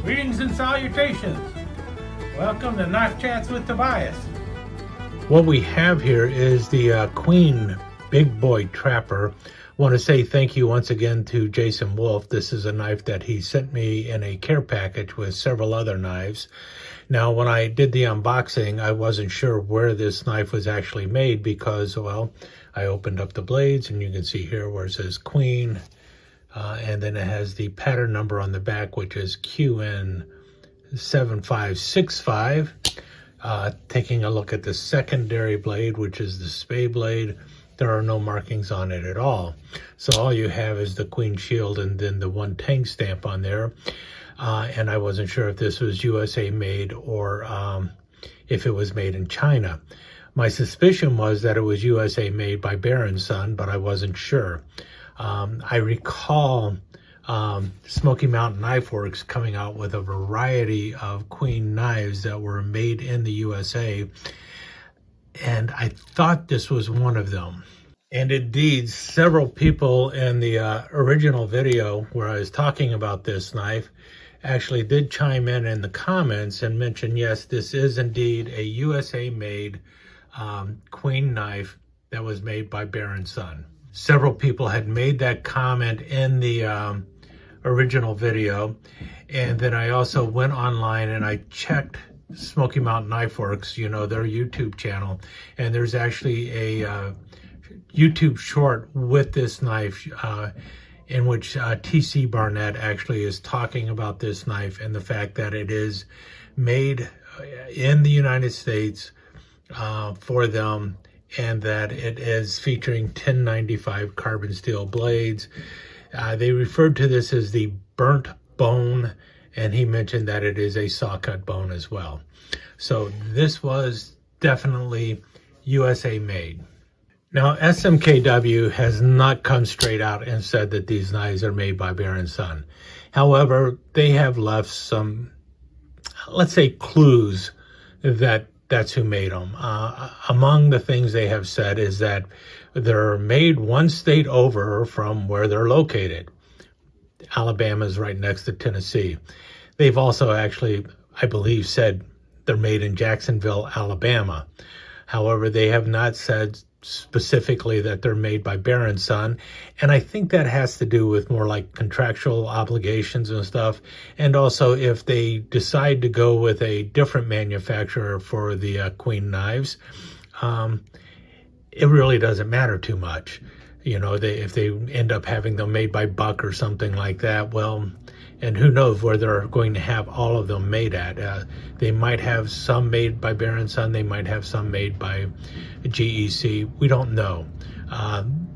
Greetings and salutations. Welcome to Knife Chats with Tobias. What we have here is the Queen Big Boy Trapper. Want to say thank you once again to Jason Wolf. This is a knife that he sent me in a care package with several other knives. Now, when I did the unboxing, I wasn't sure where this knife was actually made because, well, I opened up the blades and you can see here where it says Queen. And then it has the pattern number on the back, which is QN7565. Taking a look at the secondary blade, which is the spay blade, there are no markings on it at all. So all you have is the Queen shield and then the one tank stamp on there. And I wasn't sure if this was USA made or if it was made in China. My suspicion was that it was USA made by Bear & Son, but I wasn't sure. I recall Smoky Mountain Knife Works coming out with a variety of Queen knives that were made in the USA, and I thought this was one of them. And indeed, several people in the original video where I was talking about this knife actually did chime in the comments and mention, yes, this is indeed a USA made Queen knife that was made by Bear & Son. Several people had made that comment in the original video, and then I also went online and I checked Smoky Mountain Knife Works, you know, their YouTube channel, and there's actually a YouTube short with this knife in which TC Barnett actually is talking about this knife and the fact that it is made in the United States for them, and that it is featuring 1095 carbon steel blades. They referred to this as the burnt bone, and he mentioned that it is a saw cut bone as well. So this was definitely USA made. Now, SMKW has not come straight out and said that these knives are made by Bear & Son. However, they have left some, let's say, clues that that's who made them. Among the things they have said is that they're made one state over from where they're located. Alabama is right next to Tennessee. They've also actually, I believe, said they're made in Jacksonville, Alabama. However, they have not said specifically that they're made by Bear & Son, and I think that has to do with more like contractual obligations and stuff, and also if they decide to go with a different manufacturer for the Queen knives, it really doesn't matter too much. You know, if they end up having them made by Buck or something like that, well, and who knows where they're going to have all of them made at. They might have some made by Bear & Son, they might have some made by GEC, we don't know.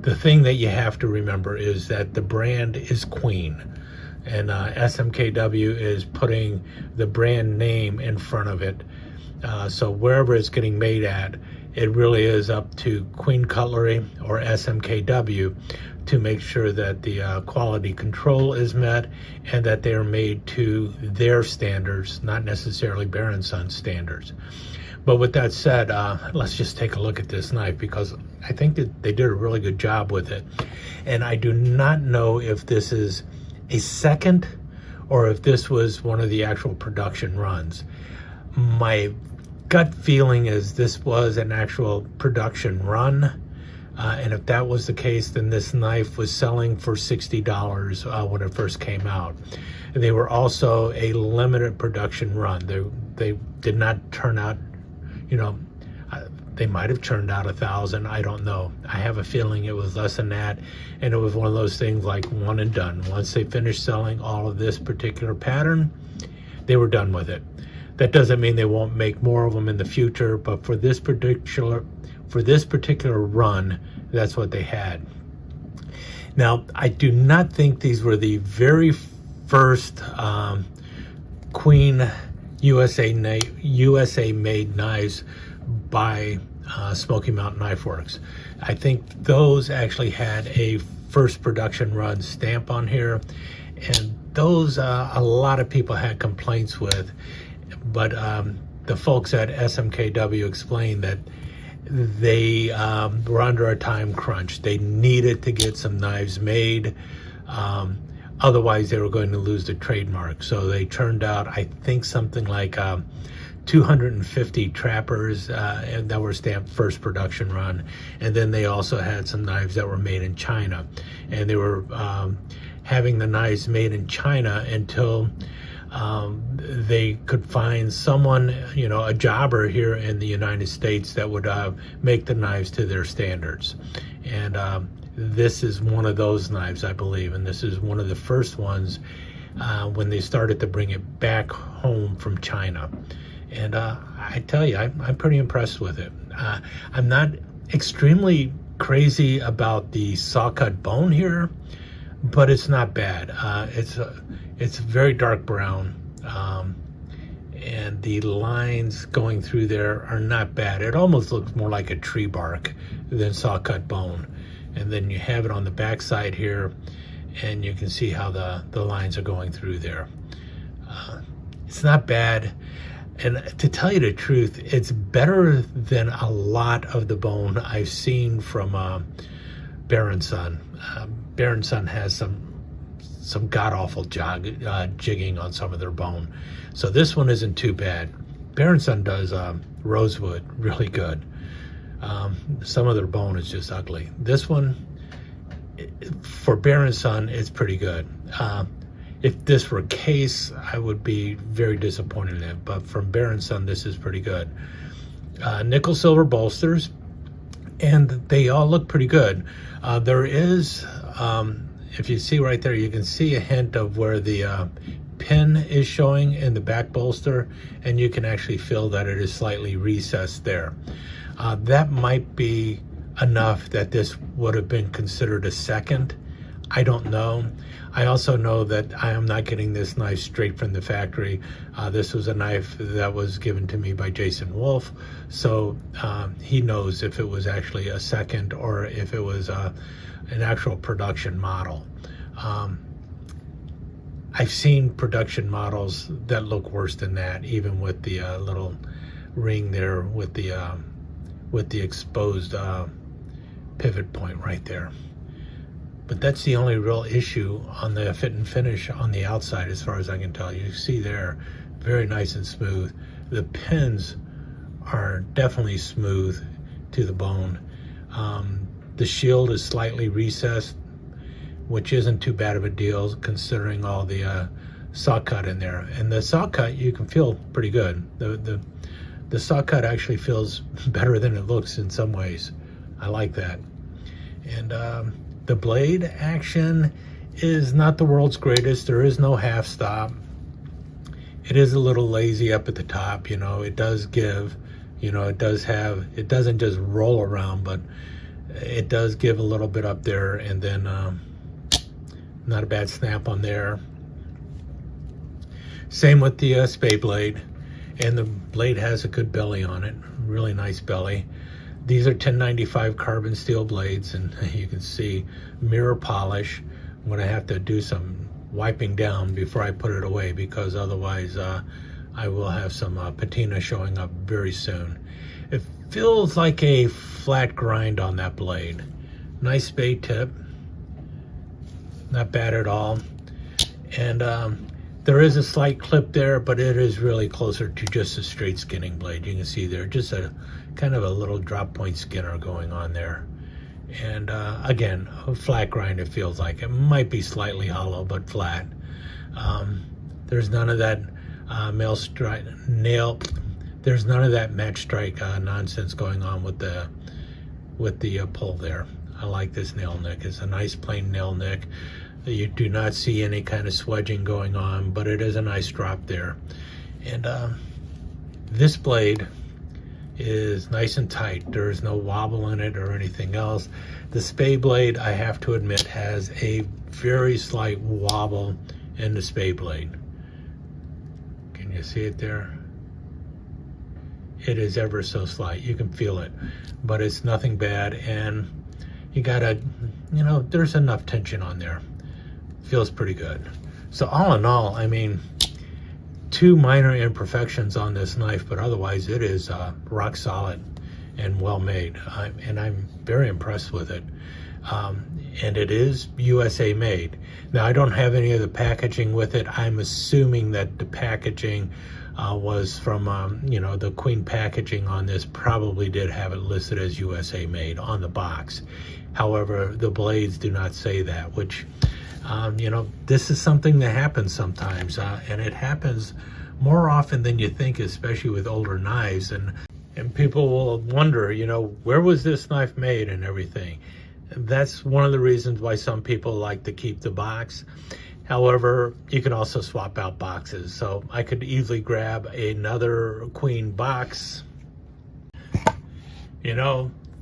The thing that you have to remember is that the brand is Queen, and SMKW is putting the brand name in front of it. So wherever it's getting made at, it really is up to Queen Cutlery or SMKW to make sure that the quality control is met and that they are made to their standards, not necessarily Bear & Son standards. But with that said, let's just take a look at this knife because I think that they did a really good job with it. And I do not know if this is a second or if this was one of the actual production runs. My gut feeling is this was an actual production run. And if that was the case, then this knife was selling for $60 when it first came out. They were also a limited production run. They did not turn out, you know, they might have churned out 1,000. I don't know. I have a feeling it was less than that. And it was one of those things like one and done. Once they finished selling all of this particular pattern, they were done with it. That doesn't mean they won't make more of them in the future, but for this particular run, that's what they had. Now, I do not think these were the very first Queen USA made knives by Smoky Mountain Knife Works. I think those actually had a first production run stamp on here, and those a lot of people had complaints with. But the folks at SMKW explained that they were under a time crunch. They needed to get some knives made. Otherwise, they were going to lose the trademark. So they turned out, I think, something like 250 trappers that were stamped first production run. And then they also had some knives that were made in China. And they were having the knives made in China until they could find someone, a jobber here in the United States that would make the knives to their standards. And this is one of those knives, I believe, and this is one of the first ones when they started to bring it back home from China. And I tell you, I'm pretty impressed with it. I'm not extremely crazy about the saw cut bone here, but it's not bad. It's very dark brown, and the lines going through there are not bad. It almost looks more like a tree bark than saw cut bone. And then you have it on the back side here, and you can see how the lines are going through there. It's not bad. And to tell you the truth, it's better than a lot of the bone I've seen from Bear & Son. Bear & Son has some god-awful jigging on some of their bone. So this one isn't too bad. Bear & Son does rosewood really good. Some of their bone is just ugly. This one, for Bear & Son, it's pretty good. If this were case, I would be very disappointed in it. But from Bear & Son, this is pretty good. Nickel silver bolsters, and they all look pretty good. There is, if you see right there, you can see a hint of where the pin is showing in the back bolster, and you can actually feel that it is slightly recessed there. That might be enough that this would have been considered a second. I don't know. I also know that I am not getting this knife straight from the factory. This was a knife that was given to me by Jason Wolf, so he knows if it was actually a second or if it was an actual production model. I've seen production models that look worse than that, even with the little ring there with the exposed pivot point right there. But that's the only real issue on the fit and finish on the outside, as far as I can tell. You see there, very nice and smooth. The pins are definitely smooth to the bone. The shield is slightly recessed, which isn't too bad of a deal considering all the saw cut in there. And the saw cut, you can feel pretty good. The saw cut actually feels better than it looks in some ways. I like that. And the blade action is not the world's greatest. There is no half stop. It is a little lazy up at the top. It does give, it doesn't just roll around, but it does give a little bit up there, and then not a bad snap on there. Same with the spade blade, and the blade has a good belly on it, really nice belly. These are 1095 carbon steel blades, and you can see mirror polish. I'm going to have to do some wiping down before I put it away, because otherwise I will have some patina showing up very soon. It feels like a flat grind on that blade. Nice spade tip, not bad at all. And there is a slight clip there, but it is really closer to just a straight skinning blade. You can see there just a kind of a little drop point skinner going on there. And again, a flat grind, it feels like. It might be slightly hollow, but flat. There's none of that there's none of that match strike nonsense going on with the pull there. I like this nail nick. It's a nice plain nail nick. You do not see any kind of swedging going on, but it is a nice drop there. And this blade is nice and tight. There is no wobble in it or anything else. The spade blade, I have to admit, has a very slight wobble in the spade blade. Can you see it there? It is ever so slight. You can feel it, but it's nothing bad. And you gotta, there's enough tension on there. Feels pretty good. So all in all, I mean, 2 minor imperfections on this knife, but otherwise it is rock solid and well made. And I'm very impressed with it. And it is USA made. Now, I don't have any of the packaging with it. I'm assuming that the packaging was from, the Queen packaging on this probably did have it listed as USA made on the box. However, the blades do not say that, which, this is something that happens sometimes, and it happens more often than you think, especially with older knives. And people will wonder, where was this knife made and everything. That's one of the reasons why some people like to keep the box. However, you can also swap out boxes. So I could easily grab another Queen box,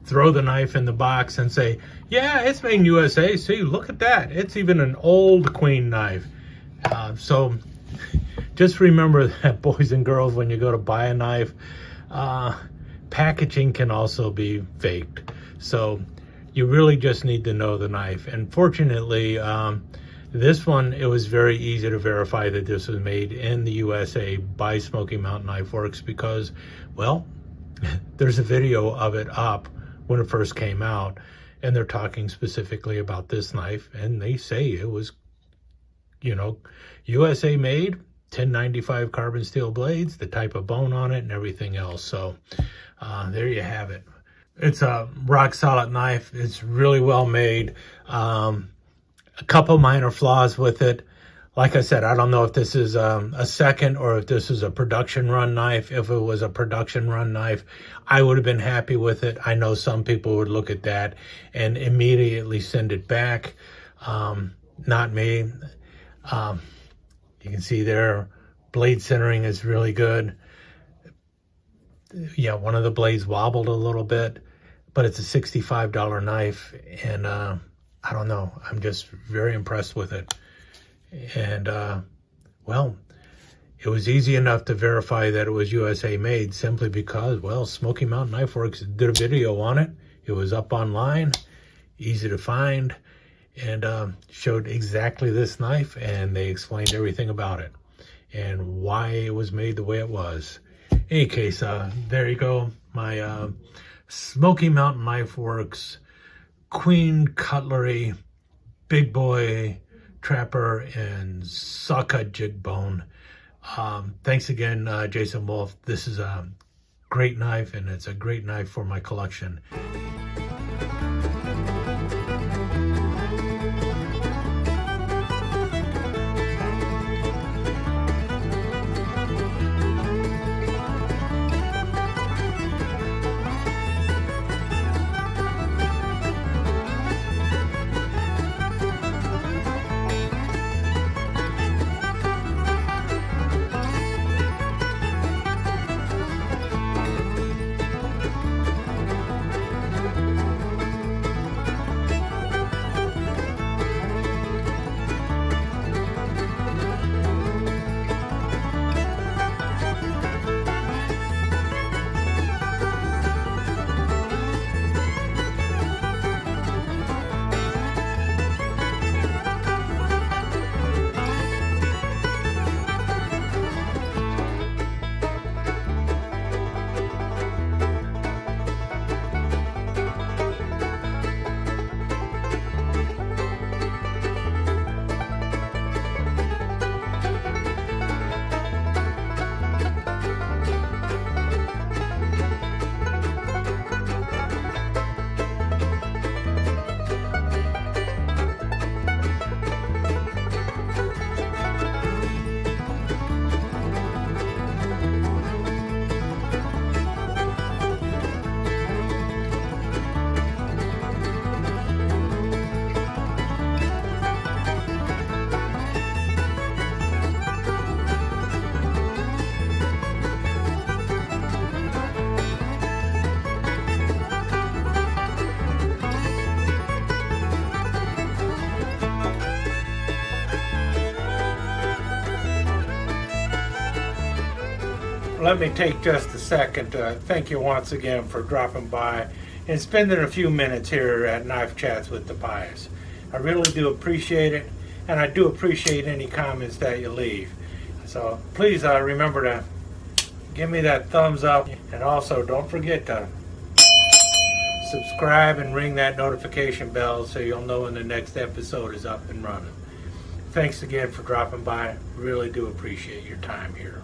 throw the knife in the box and say, yeah, it's made in USA. See, look at that. It's even an old Queen knife. So just remember that, boys and girls, when you go to buy a knife, packaging can also be faked. So you really just need to know the knife. And fortunately, this one, it was very easy to verify that this was made in the USA by Smoky Mountain Knife Works because, well, there's a video of it up when it first came out, and they're talking specifically about this knife, and they say it was, USA made, 1095 carbon steel blades, the type of bone on it and everything else. So there you have it. It's a rock solid knife. It's really well made. A couple minor flaws with it. Like I said, I don't know if this is a second or if this is a production run knife. If it was a production run knife, I would have been happy with it. I know some people would look at that and immediately send it back. Not me. You can see there, blade centering is really good. Yeah, one of the blades wobbled a little bit, but it's a $65 knife, and I don't know, I'm just very impressed with it. And well, it was easy enough to verify that it was USA made simply because, well, Smoky Mountain Knife Works did a video on it. It was up online, easy to find, and showed exactly this knife, and they explained everything about it and why it was made the way it was. In any case, there you go, my Smoky Mountain Knife Works Queen Cutlery Big Boy Trapper and Saw Cut Jig Bone. Thanks again, Jason Wolf. This is a great knife, and it's a great knife for my collection. Let me take just a second to thank you once again for dropping by and spending a few minutes here at Knife Chats with Tobias. I really do appreciate it, and I do appreciate any comments that you leave. So please remember to give me that thumbs up, and also don't forget to subscribe and ring that notification bell so you'll know when the next episode is up and running. Thanks again for dropping by. Really do appreciate your time here.